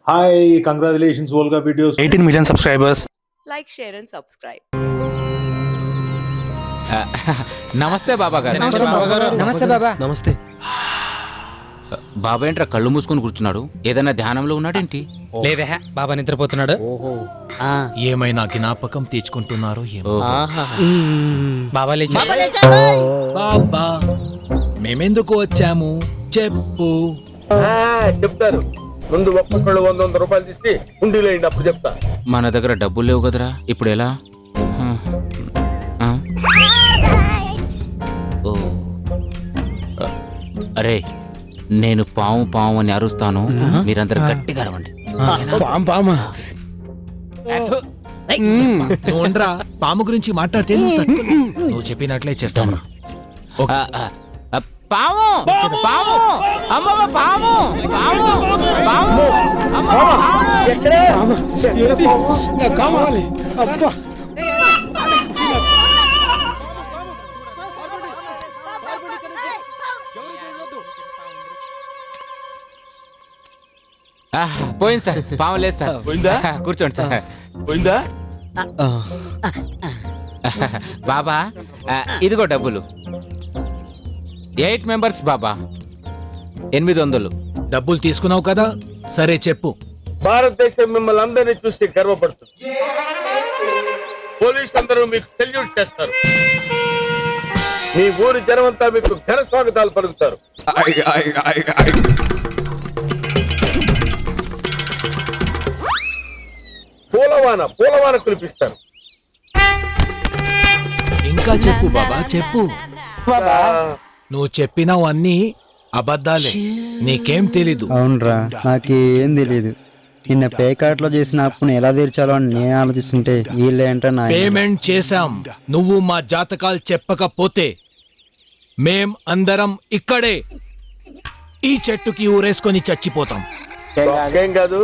Hi, congratulations, Volga Videos. 18 million subscribers. Like, share and subscribe. నమస్తే బాబా గారు. నమస్తే బాబా. నమస్తే. బాబా ఏంట్రా కళ్ళు మూసుకొని కూర్చున్నాడు? ఏదైనా ధ్యానంలో ఉన్నాడేంటి? లేదే బాబా నిద్రపోతున్నాడు. ఏమైనా జ్ఞాపకం తెచ్చుకుంటున్నారో ఏమో. బాబా లేచి బాబా మేమెందుకు వచ్చాము చెప్పు. చెప్తారు. ముందు ఒక్కొక్కళ్ళు 100 రూపాయలు తీసి ఉండిలో అప్పుడు చెప్తా. మన దగ్గర డబ్బులు లేవు కదరా, ఇప్పుడు ఎలా? ఓ అరే, నేను పాము పాము అని అరుస్తాను, మీరందరూ గట్టిగా అరవండి. నువ్వుండ్రా, పాము గురించి మాట్లాడితే నువ్వు చెప్పినట్లే చేస్తాను. పాము పాము అమ్మమ్మ, పాము పాము పాము కావాలి. పోయింది సార్, పాము లేదు సార్. పోయిందా? కూర్చోండి సార్. పోయిందా? బాబా ఇదిగో డబ్బులు. 8 మెంబర్స్ బాబా, 800. డబ్బులు తీసుకున్నావు కదా, సరే చెప్పు. భారతదేశం మిమ్మల్ని అందరినీ చూసి గర్వపడుతుంది. పోలీసు అందరూ మీకు సెల్యూట్ చేస్తారు. మీ ఊరి జనమంతా మీకు ఘన స్వాగతాలు పలుకుతారు. పూలవాన కురిపిస్తారు. ఇంకా చెప్పు బాబా, చెప్పు. నువ్వు చెప్పినావు అన్ని అబద్ధాలే, నీకేం తెలీదు. అవునరా, నాకేం తెలీదు. నిన్న పేకాట్లో చేసిన అప్పును ఎలా తీర్చాలో అని నేను ఆలోచిస్తుంటే వీళ్ళేంట నా పేమెంట్ చేశాం. నువ్వు మా జాతకాలు చెప్పకపోతే మేం అందరం ఇక్కడే ఈ చెట్టుకి ఊరేసుకొని చచ్చిపోతాం. ఏం కాదు,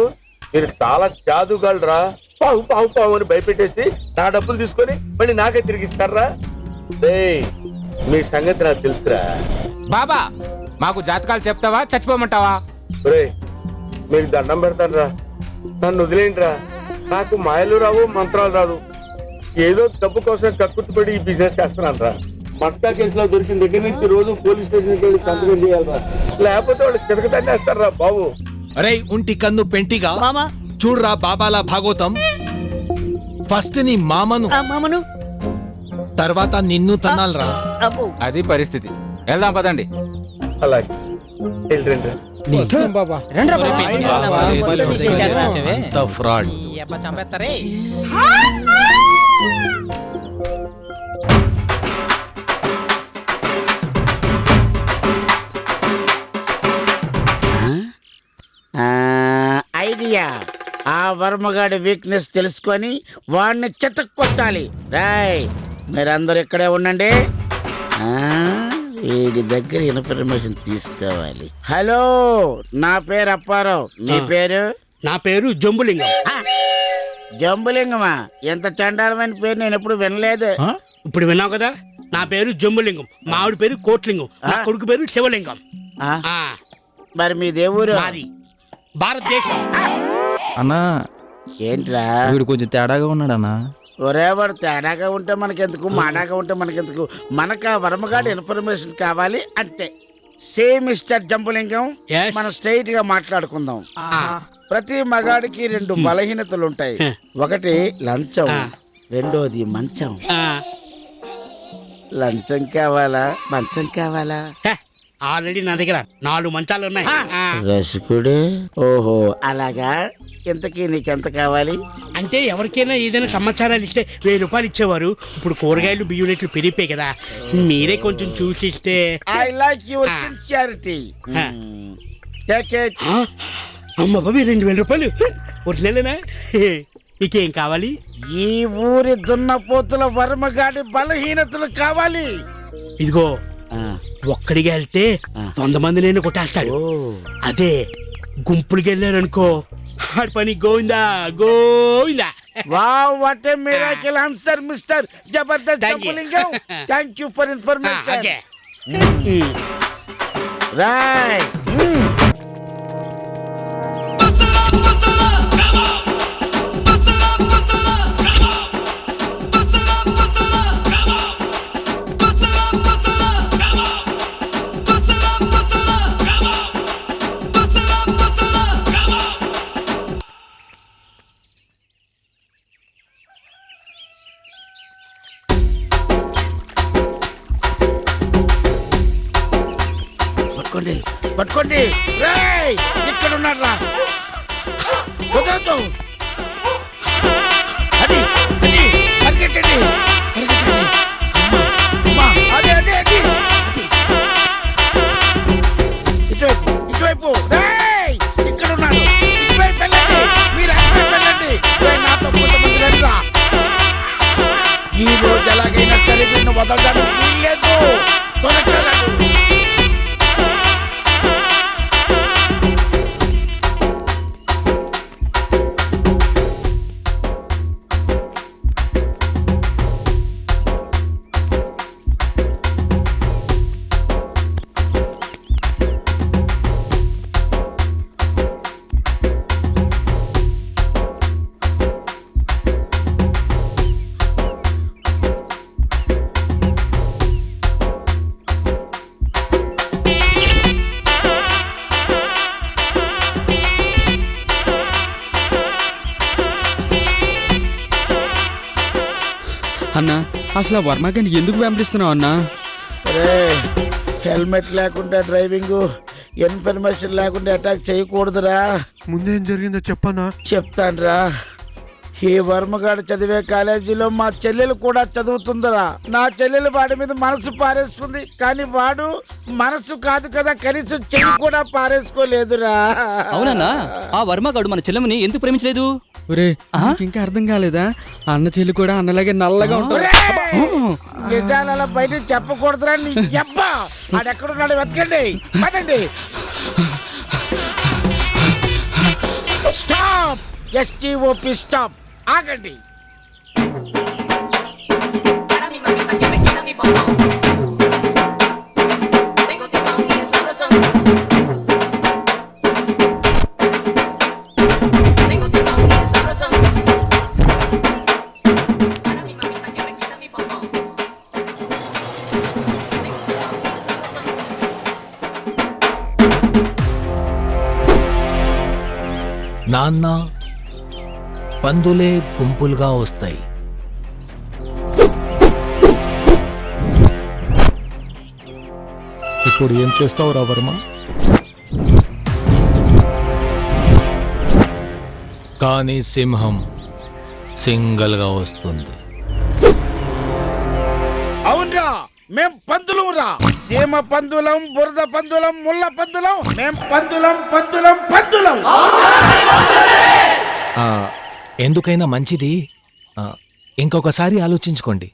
మీరు చాలా జాదుగాళ్ళరా. పావు పావు పావు అని భయపెట్టేసి నా డబ్బులు తీసుకొని మళ్ళీ నాకే తిరిగిస్తారా? మీ సంగతి నాకు తెలుసురా. బాబా మాకు జాతకాలు చెప్తావా, చచ్చిపోమంటావా? మీకు దండం పెడతాను, నన్ను వదిలేండిరా. నాకు మాయలు రావు, మంత్రాలు రాదు. ఏదో డబ్బు కోసం కక్కుర్తిపడి ఈ బిజినెస్ చేస్తున్నాను రా. మట్కా కేసులో దొరికిన దగ్గర నుంచి రోజు పోలీస్ స్టేషన్కి వెళ్ళి సంతకం చేయాలరా, లేకపోతే వాళ్ళు చిరకతాన్ని వేస్తారా బాబు. అరే ఉంటి కన్ను పెంటిగా చూడ్రా బాబాలా భాగోతం. ఫస్ట్ నీ మామను తర్వాత నిన్ను తనాలరా. అది పరిస్థితి. వెళ్దాం పదండి. అలాగే వెళ్ళండి. ఫ్రాడ్. చంపేస్తారే. ఐడియా, ఆ వర్మగాడి వీక్నెస్ తెలుసుకొని వాడిని చెతక్కొట్టాలి. రాయ్, మీరందరూ ఇక్కడే ఉండండి. వీడి దగ్గర ఇన్ఫర్మేషన్ తీసుకోవాలి. హలో, నా పేరు అప్పారావు. నీ పేరు? నా పేరు జంబులింగం. జంబులింగమా? ఎంత చండాలమైన పేరు నేను ఎప్పుడు వినలేదు. ఇప్పుడు విన్నావు కదా, నా పేరు జంబులింగం. మా ఆవిడ పేరు కోట్లింగం. నా కొడుకు పేరు శివలింగం. మరి మీ దేవుడు? మాది భారతదేశం. అన్నా ఏంట్రా వీడు కొంచెం తేడాగా ఉన్నాడన్నా. ఒరే, వాడు తేడాగా ఉంటే మనకెందుకు, మాడాగా ఉంటే మనకెందుకు? మనకు ఆ వర్మగాడి ఇన్ఫర్మేషన్ కావాలి అంతే. సేమ్ మిస్టర్ జంబులింగం, మనం స్ట్రైట్ గా మాట్లాడుకుందాం. ప్రతి మగాడికి 2 బలహీనతలు ఉంటాయి. ఒకటి లంచం, రెండోది మంచం. లంచం కావాలా, మంచం కావాలా? ఆల్రెడీ నా దగ్గర 4 మంచాలు ఉన్నాయి. రసికుడు, ఓహో అలాగా. ఇంతకీ నీకెంత కావాలి? అంటే ఎవరికైనా ఏదైనా సమాచారాలు ఇస్తే 1000 రూపాయలు ఇచ్చేవారు. ఇప్పుడు కూరగాయలు బియ్యం రేట్లు పెరిగిపోయి కదా, మీరే కొంచెం చూసి ఇస్తే. I like your sincerity. అమ్మ బాబీ, 2000 రూపాయలు ఒరిజినలేనా? నీకేం కావాలి? ఈ ఊరి దున్నపోతుల వర్మగాడి బలహీనతలు కావాలి. ఇదిగో, ఒక్కడిగా వెళ్తే 100 మంది నేను కొట్టేస్తాడు. అదే గుంపులకి వెళ్ళారనుకో, ఆడి పని Govinda Govinda. Wow, what a miracle answer mister Jabardasth Jambulingam. Thank you for information. Right. పట్టుకోండి పట్టుకోండి రేయ్ ఇక్కడ ఉన్నాడు రా వదలొద్దు. అది అది పరిగెట్టండి పరిగెట్టండి అమ్మా, అమ్మా, అదే అదే అది అది. ఇటువైపు ఇటువైపు రేయ్ ఇక్కడ ఉన్నాడు ఇటువైపు వెళ్ళండి మీరు అటువైపు వెళ్ళండి రేయ్, నాతో కొంతమంది రండిరా. ఈ రోజు ఎలాగైనా సరే నిన్ను వదలడానికి వీల్లేదు త్వరగా రండి. అన్నా అసలు ఆ వర్మగాని ఎందుకు వెంబడిస్తున్నావు అన్నా? హెల్మెట్ లేకుండా డ్రైవింగ్, ఇన్ఫర్మేషన్ లేకుండా అటాక్ చేయకూడదురా. ముందేం జరిగిందో చెప్పనా? చెప్తానురా. ఈ వర్మగాడు చదివే కాలేజీలో మా చెల్లెలు కూడా చదువుతుందిరా. నా చెల్లెలు వాడి మీద మనసు పారేసుకుంది, కానీ వాడు మనసు కాదు కదా కనీసం చెయ్యి కూడా పారేసుకోలేదురా. అవునన్నా, ఆ వర్మగాడు మన చెల్లెమని ఎందుకు ప్రేమించలేదు? ఒరే ఇంకా అర్థం కాలేదా? అన్న చెల్లి కూడా అన్నలాగే నల్లగా ఉంటారు. నిజాలు అలా బయట చెప్పకూడదురా. నీ అబ్బా ఆడెక్కడున్నాడు వెతకండి పదండి. Stop S T O P stop. ఆగండి. నాన్న, పందులే గుంపులుగా వస్తాయి. ఇప్పుడు ఏం చేస్తావురా వర్మ? కానీ సింహం సింగల్గా వస్తుంది. అవునరా, మేం పందులం రా. సీమ పందులం, బురద పందులం, ముళ్ళ పందులం. మేం పందులం పందులం పందులం. ఎందుకైనా మంచిది ఇంకొకసారి ఆలోచించుకోండి.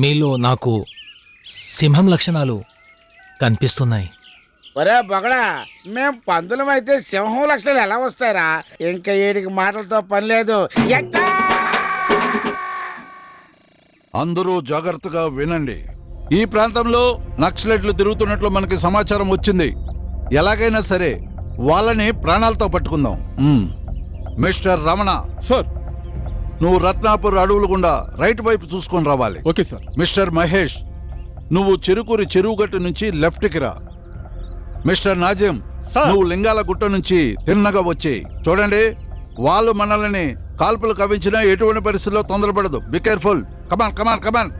మీలో నాకు సింహం లక్షణాలు కనిపిస్తున్నాయి. ఒరే బొగడా, మేం పందులం అయితే సింహం లక్షణాలు ఎలా వస్తాయిరా? ఇంకా ఏడికి మాటలతో పని లేదు. అందరూ జాగ్రత్తగా వినండి. ఈ ప్రాంతంలో నక్సలైట్లు తిరుగుతున్నట్లు మనకి సమాచారం వచ్చింది. ఎలాగైనా సరే వాళ్ళని ప్రాణాలతో పట్టుకుందాం. Mister Ramana sir. నువ్వు రత్నాపూర్ అడవులు గుండా రైట్ వైపు చూసుకొని రావాలి. Okay sir. మిస్టర్ మహేష్, నువ్వు చెరుకూరి చెరువుగట్టు నుంచి లెఫ్ట్కి రా. మిస్టర్ నాజిం, నువ్వు లింగాల గుట్ట నుంచి తిన్నగా వచ్చి చూడండి. వాళ్ళు మనల్ని కాల్పులు కవించినా ఎటువంటి పరిస్థితుల్లో తొందరపడదు. Be careful. Come on come on come on.